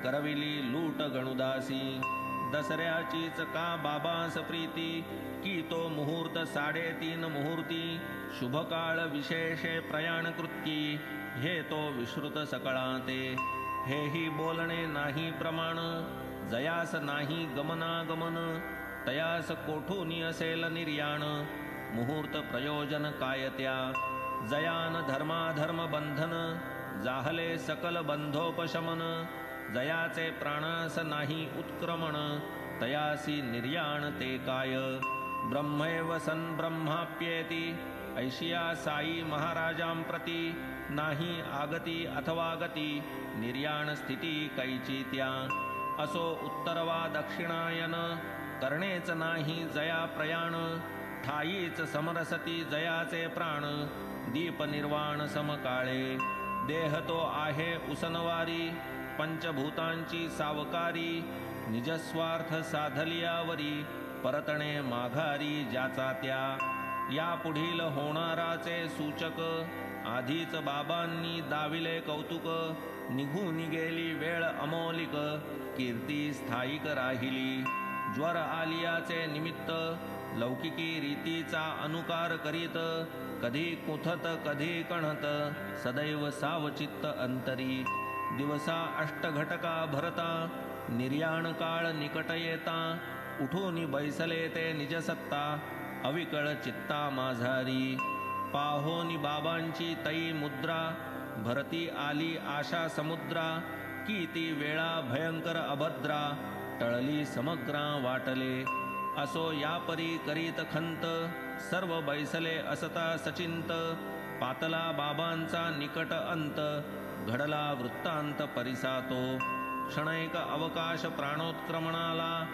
करविली लूट गणुदासी. दसऱ्याचीच का बाबास प्रीती, की तो मुहूर्त 3:30 मुहूर्ती. शुभकाळ विशेषे प्रयाण कृत्ती, हे तो विश्रुत सकळाते. हेही बोलणे नाही प्रमाण, जयास नाही गमनागमन. तयास कोठूनी असेल निर्याण, मुहूर्त प्रयोजन काय त्या. जयान धर्माधर्म बंधन, जाहले सकल बंधोपशमन. जयाचे प्राणास नाही उत्क्रमण, तयासी निर्याण ते काय. ब्रह्मैव सन् ब्रह्माप्येति, ऐशिया साई महाराजांप्रती. नाही आगती अथवा गती, निर्याण स्थिती कैची त्या. असो उत्तर वा दक्षिणायन, करणेच नाही जया प्रयाण. ठाईच समरसती जयाचे प्राण, दीप निर्वाण समकाळे. देह तो आहे उसनवारी, पंचभूतांची सावकारी. निजस्वार्थ साधलियावरी, परतणे माघारी ज्याचा त्या. या पुढील होणाराचे सूचक, आधीच बाबांनी दाविले कौतुक. निघून गेली वेळ अमोलिक, कीर्ती स्थायिक राहिली. ज्वर आलियाचे निमित्त, लौकिकी रीतीचा अनुकार करीत. कधी कुथत कधी कणत, सदैव सावचित्त अंतरी. दिवसा अष्टघटका भरता, निर्याण काळ निकट येता. उठून बैसले ते निजसत्ता, अविकळ चित्ता माझारी. पाहोनी बाबांची तई मुद्रा, भरती आली आशा समुद्रा. की ती वेळा भयंकर अभद्रा, टळली समग्रा वाटले. असो यापरी करीत खंत, सर्व बैसले असता सचिंत. पातला बाबांचा निकट अंत, घडला वृत्तांत परिसातो. क्षणैक अवकाश प्राणोत्क्रमणाला,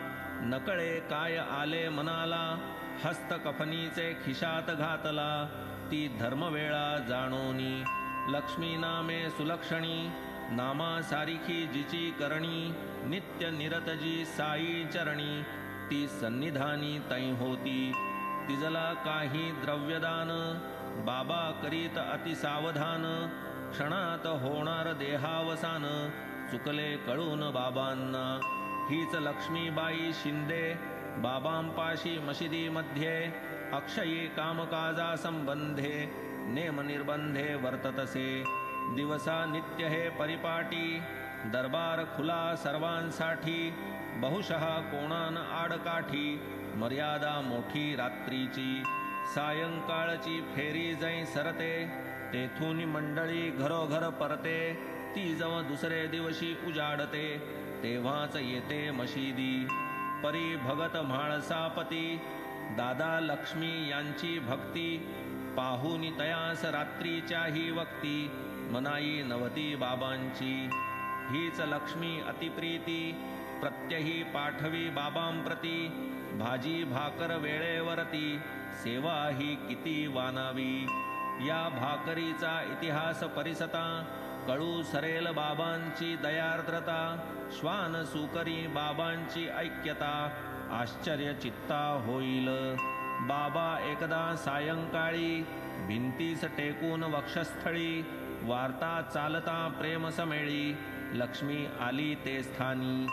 नकळे काय आले मनाला. हस्त कफनीचे खिशात घातला, ती धर्मवेळा जाणोनी. लक्ष्मी नामे सुलक्षणी, नामा सारिखी जिची करणी. नित्य निरत जी साई चरणी, ती सन्निधानी तै होती. तिजला काही द्रव्यदान, बाबा करीत अतिसावधान. क्षणात होणार देहावसान, चुकले कळून बाबांना. हीच लक्ष्मीबाई शिंदे, बाबांपाशी मशिदीमध्ये. अक्षयी कामकाजा संबंधे, नेम निर्बंधे वर्ततसे. दिवसा नित्य हे परिपाटी, दरबार खुला सर्वांसाठी. बहुशः कोणान आडकाठी, मर्यादा मोठी रात्रीची. सायंकाळची फेरी जै सरते, तेथून मंडळी घरोघर परते. ती जव दुसरे दिवशी उजाडते, तेव्हाच येते मशिदी. परी भगत म्हाळसापती, दादा लक्ष्मी यांची भक्ती. पाहुनी तयास रात्रीच्याही वक्ती, मनाई नवती बाबांची. हीच लक्ष्मी अतिप्रीती, प्रत्यही पाठवी बाबांप्रती. भाजी भाकर वेळेवरती, सेवा ही किती वानावी. या भाकरीचा इतिहास परिसता, कळू सरेल बाबांची दयार्द्रता. श्वान सुकरी बाबांची ऐक्यता, आश्चर्य चित्ता होईल. बाबा एकदा सायंकाळी, भिंतीस टेकून वक्षस्थळी. वार्ता चालता प्रेम समेळी, लक्ष्मी आली ते स्थानी.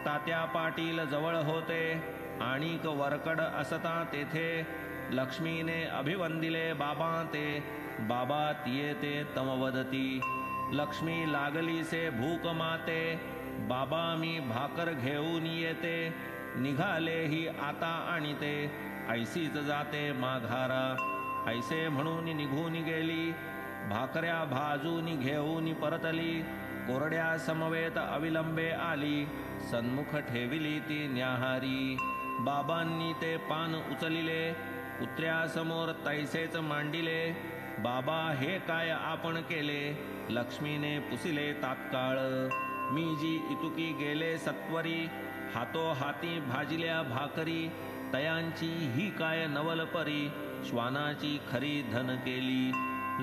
तात्या पाटील जवळ होते, आणिक वरकड असता तेथे. लक्ष्मीने अभिवंदिले बाबा ते, बाबा तिये ते तमवदती. लक्ष्मी लागलीसे भूक माते, बाबा मी भाकर घेऊन येते. निघालेही आता आणिते, ऐसीच जाते माघारा. ऐसे म्हणून निघून गेली, भाकऱ्या भाजून घेऊन परतली. कोरड्या समवेत अविलंबे आली, सन्मुख ठेविली ती न्याहारी. बाबांनी ते पान उचलिले, कुत्र्यासमोर तैसेच मांडिले. बाबा हे काय आपण केले, लक्ष्मीने पुसिले तात्काळ. मी जी इतुकी गेले सत्वरी, हातो हाती भाजिल्या भाकरी. तयांची ही काय नवल परी, श्वानाची खरी धन केली.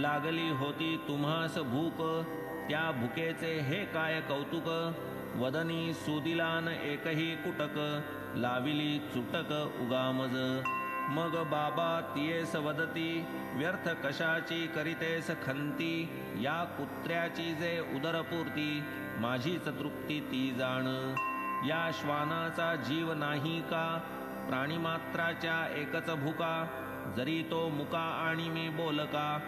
लागली होती तुम्हास भूक, त्या भुकेचे हे काय कौतुक. वदनी सुदिलान एकही कुटक, लाविली चुटक उगामज. मग बाबा तियेस वदती, व्यर्थ कशाची करीतेस खंती. या कुत्र्याची जे उदरपूर्ती, माझीच तृप्ती ती जाण. या श्वानाचा जीव नाही का, प्राणीमात्राच्या एकच भुका. जरी तो मुका आणि मी बोलका,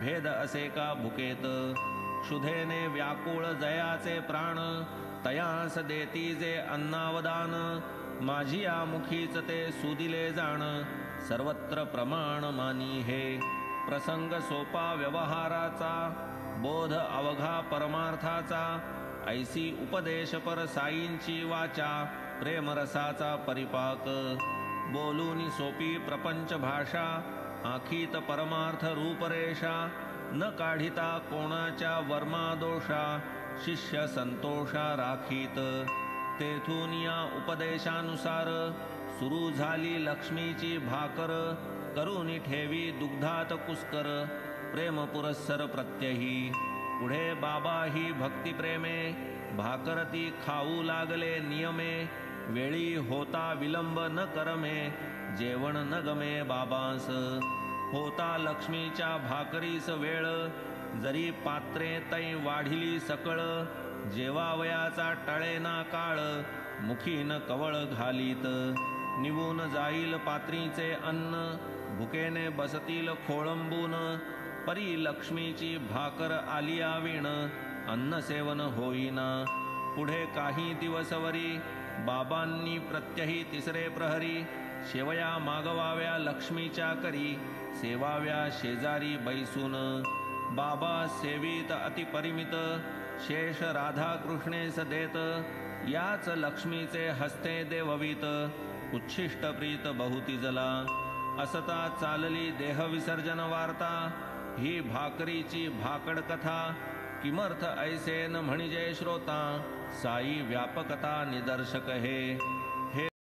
भेद असे का भुकेत. क्षुधेने व्याकुळ जयाचे प्राण, तयास देती जे अन्नावदान. माझी या मुखीच ते सुदिले जाण, सर्वत्र प्रमाण मानी हे. प्रसंग सोपा व्यवहाराचा, बोध अवघा परमार्थाचा. ऐसी उपदेशपर साईंची वाचा, प्रेमरसाचा परिपाक. बोलूनी सोपी प्रपंच भाषा, आखीत परमार्थ रूपरेषा. न काढिता कोणाच्या वर्मा दोषा, शिष्य संतोषा राखीत. तेथून या उपदेशानुसार, सुरू झाली लक्ष्मीची भाकर. करुनी ठेवी दुग्धात पुष्कर, प्रेम पुरस्सर प्रत्यही. पुढे बाबा ही भक्तिप्रेमे, भाकरती खाऊ लागले नियमे. वेळी होता विलंब न करमे, जेवण न गमे बाबांस. होता लक्ष्मीच्या भाकरीस वेळ, जरी पात्रे तै वाढिली सकळ. जेवावयाचा टळेना काळ, मुखीन कवळ घालीत. निवून जाईल पात्रीचे अन्न, भुकेने बसतील खोळंबून. परी लक्ष्मीची भाकर आली आवीण, अन्न सेवन होईना. पुढे काही दिवसवरी, बाबांनी प्रत्यही तिसरे प्रहरी. शेवया मागवाव्या लक्ष्मीच्या करी, सेवाव्या शेजारी बैसून. बाबा सेवित अतिपरिमित, शेष राधा कृष्णेस देत. याच लक्ष्मीचे हस्ते देववीत, उच्छिष्ट प्रीत बहुती जला. असता चालली देहविसर्जन वार्ता, ही भाकरीची भाकड कथा. किमर्थ ऐसे न म्हणजे श्रोता, साई व्यापकता निदर्शक हे.